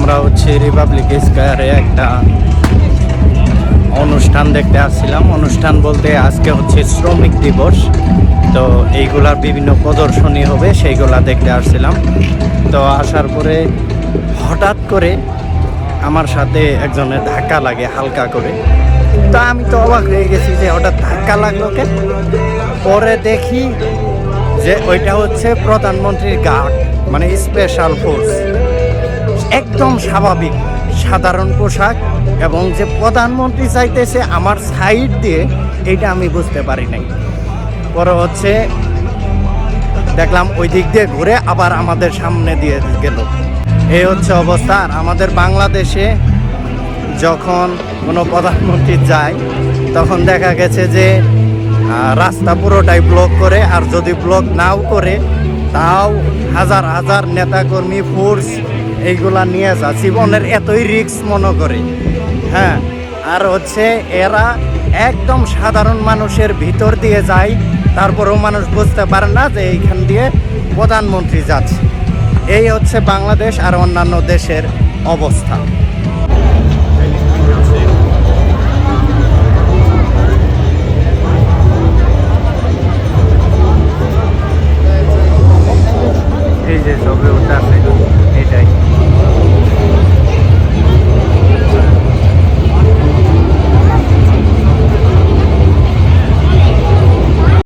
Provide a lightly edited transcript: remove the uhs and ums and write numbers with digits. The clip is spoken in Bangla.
আমরা হচ্ছে রিপাবলিক স্কয়ারে একটা অনুষ্ঠান দেখতে আসছিলাম। অনুষ্ঠান বলতে আজকে হচ্ছে শ্রমিক দিবস, তো এইগুলার বিভিন্ন প্রদর্শনী হবে, সেইগুলা দেখতে আসছিলাম। তো আসার পরে হঠাৎ করে আমার সাথে একজনের ধাক্কা লাগে হালকা করে। তো আমি তো অবাক হয়ে গেছি যে হঠাৎ ধাক্কা লাগলো কেন। পরে দেখি যে ওইটা হচ্ছে প্রধানমন্ত্রীর গার্ড, মানে স্পেশাল ফোর্স। একদম স্বাভাবিক সাধারণ পোশাক, এবং যে প্রধানমন্ত্রী চাইতেছে আমার সাইড দিয়ে, এইটা আমি বুঝতে পারি নাই। পরে হচ্ছে দেখলাম ওই দিক দিয়ে ঘুরে আবার আমাদের সামনে দিয়ে গেল। এই হচ্ছে অবস্থা। আর আমাদের বাংলাদেশে যখন কোনো প্রধানমন্ত্রী যায় তখন দেখা গেছে যে রাস্তা পুরোটাই ব্লক করে, আর যদি ব্লক নাও করে তাও হাজার হাজার নেতাকর্মী ফোর্স এইগুলা নিয়ে যা, জীবনের এতই রিস্ক মনে করে। হ্যাঁ, আর হচ্ছে এরা একদম সাধারণ মানুষের ভিতর দিয়ে যায়, তারপরেও মানুষ বুঝতে পারে না যে এইখান দিয়ে প্রধানমন্ত্রী যাচ্ছে। এই হচ্ছে বাংলাদেশ আর অন্যান্য দেশের অবস্থা।